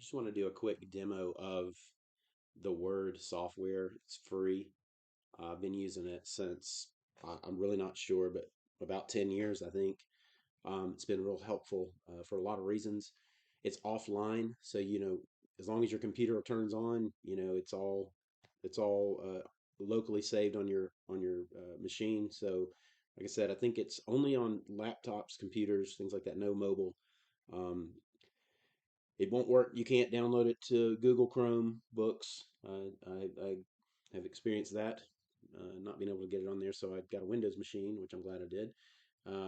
Just want to do a quick demo of TheWord software. It's free. I've been using it since I'm really not sure, but about 10 years, I think. It's been real helpful for a lot of reasons. It's offline, so as long as your computer turns on, it's all locally saved on your machine. So, like I said, I think it's only on laptops, computers, things like that. No mobile. Um, it won't work. You can't download it to Google Chrome books. I have experienced that, not being able to get it on there. So I got a Windows machine, which I'm glad I did.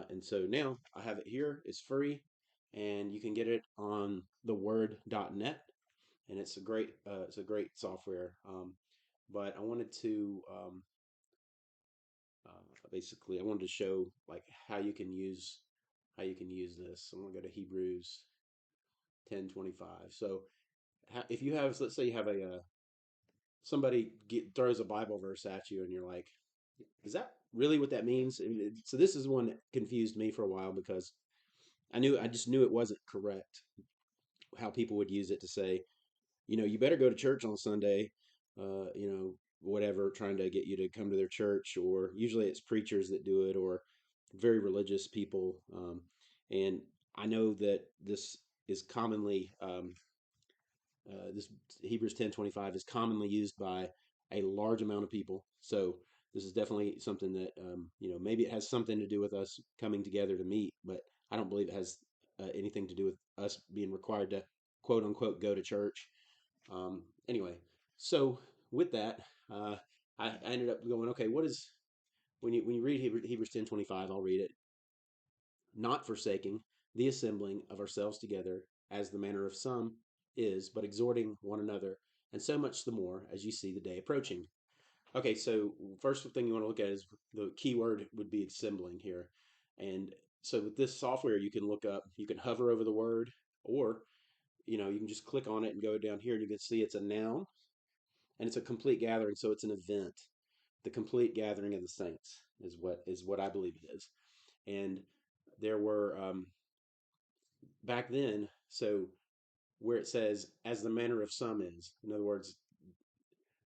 And so now I have it here. It's free, and you can get it on theword.net, and it's a great software. But I wanted to basically I wanted to show like how you can use this. I'm gonna go to Hebrews 10:25. So if you have, let's say you have somebody throws a Bible verse at you, and you're like, is that really what that means? So this is one that confused me for a while because I just knew it wasn't correct how people would use it to say, you better go to church on Sunday, whatever, trying to get you to come to their church, or usually it's preachers that do it, or very religious people. And I know that is commonly this Hebrews 10:25 is commonly used by a large amount of people. So this is definitely something that maybe it has something to do with us coming together to meet, but I don't believe it has anything to do with us being required to quote unquote go to church. Anyway, so with that, I ended up going, okay, what is when you read Hebrews 10:25? I'll read it. Not forsaking the assembling of ourselves together, as the manner of some is, but exhorting one another, and so much the more as you see the day approaching. Okay, so first thing you want to look at is the keyword would be assembling here. And so with this software, you can hover over the word, or you can just click on it and go down here, and you can see it's a noun, and it's a complete gathering, so it's an event. The complete gathering of the saints is what I believe it is. And there were back then, so where it says, as the manner of some is, in other words,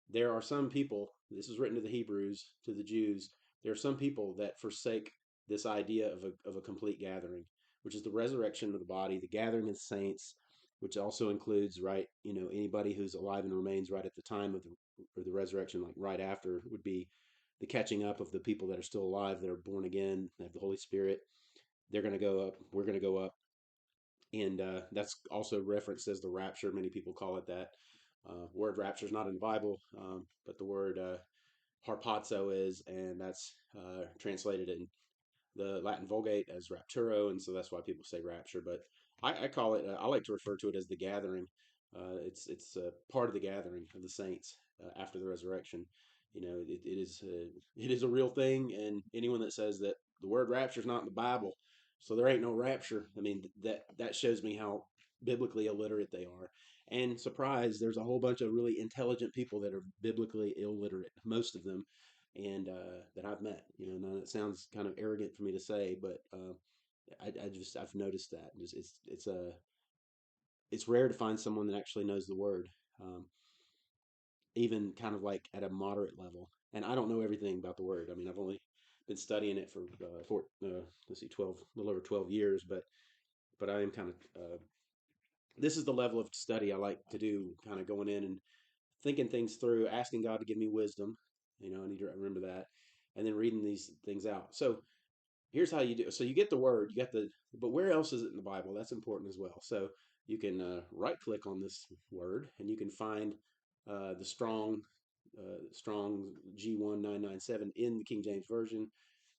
there are some people, this is written to the Hebrews, to the Jews, there are some people that forsake this idea of a complete gathering, which is the resurrection of the body, the gathering of the saints, which also includes, right, anybody who's alive and remains right at the time of the resurrection, like right after, would be the catching up of the people that are still alive, that are born again, that have the Holy Spirit. They're going to go up. We're going to go up. And that's also referenced as the rapture. Many people call it that. Word rapture is not in the Bible, but the word harpazo is, and that's translated in the Latin Vulgate as rapturo, and so that's why people say rapture. But I call it. I like to refer to it as the gathering. It's part of the gathering of the saints after the resurrection. It is a real thing, and anyone that says that the word rapture is not in the Bible, so there ain't no rapture. I mean, that shows me how biblically illiterate they are. And surprise, there's a whole bunch of really intelligent people that are biblically illiterate, most of them, and that I've met. Now that sounds kind of arrogant for me to say, but I've noticed that it's rare to find someone that actually knows the word, um, even kind of like at a moderate level. And I don't know everything about the word. I mean, I've only been studying it for let's see, 12, a little over 12 years, but I am kind of this is the level of study I like to do, kind of going in and thinking things through, asking God to give me wisdom. I need to remember that, and then reading these things out. So here's how you do. So you get the word, but where else is it in the Bible? That's important as well. So you can right click on this word, and you can find the strong G1997 in the King James Version,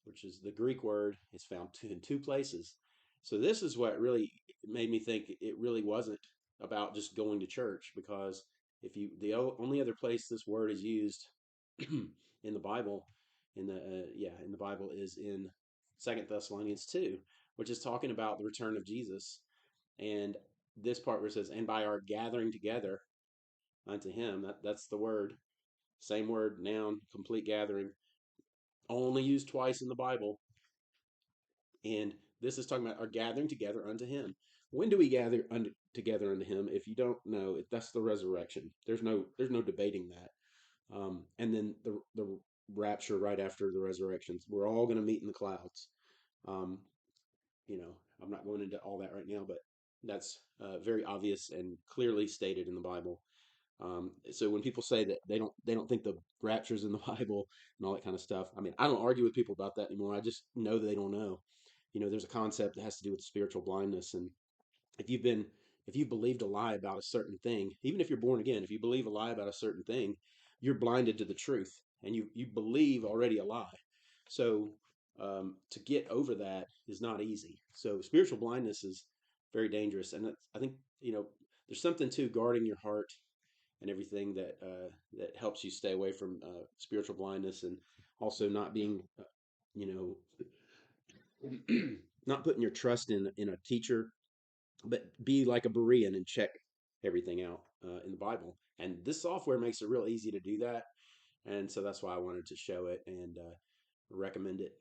which is the Greek word. It's found in two places. So this is what really made me think it really wasn't about just going to church, because if you the only other place this word is used in the Bible, in the Bible, is in Second Thessalonians 2, which is talking about the return of Jesus. And this part where it says, and by our gathering together unto him, that's the word, same word, noun, complete gathering, only used twice in the Bible. And this is talking about our gathering together unto him. when do we gather together unto him? If you don't know, that's the resurrection. There's no debating that. And then the rapture right after the resurrections. We're all going to meet in the clouds. Um, I'm not going into all that right now, but that's very obvious and clearly stated in the Bible. So when people say that they don't think the rapture's in the Bible and all that kind of stuff, I mean, I don't argue with people about that anymore. I just know that they don't know. There's a concept that has to do with spiritual blindness, and if you've been if you believed a lie about a certain thing, even if you're born again, if you believe a lie about a certain thing, you're blinded to the truth, and you believe already a lie. So to get over that is not easy. So spiritual blindness is very dangerous, and I think there's something to guarding your heart and everything that helps you stay away from spiritual blindness, and also not being you know not putting your trust in a teacher, but be like a Berean and check everything out in the Bible. And this software makes it real easy to do that. And so that's why I wanted to show it and recommend it.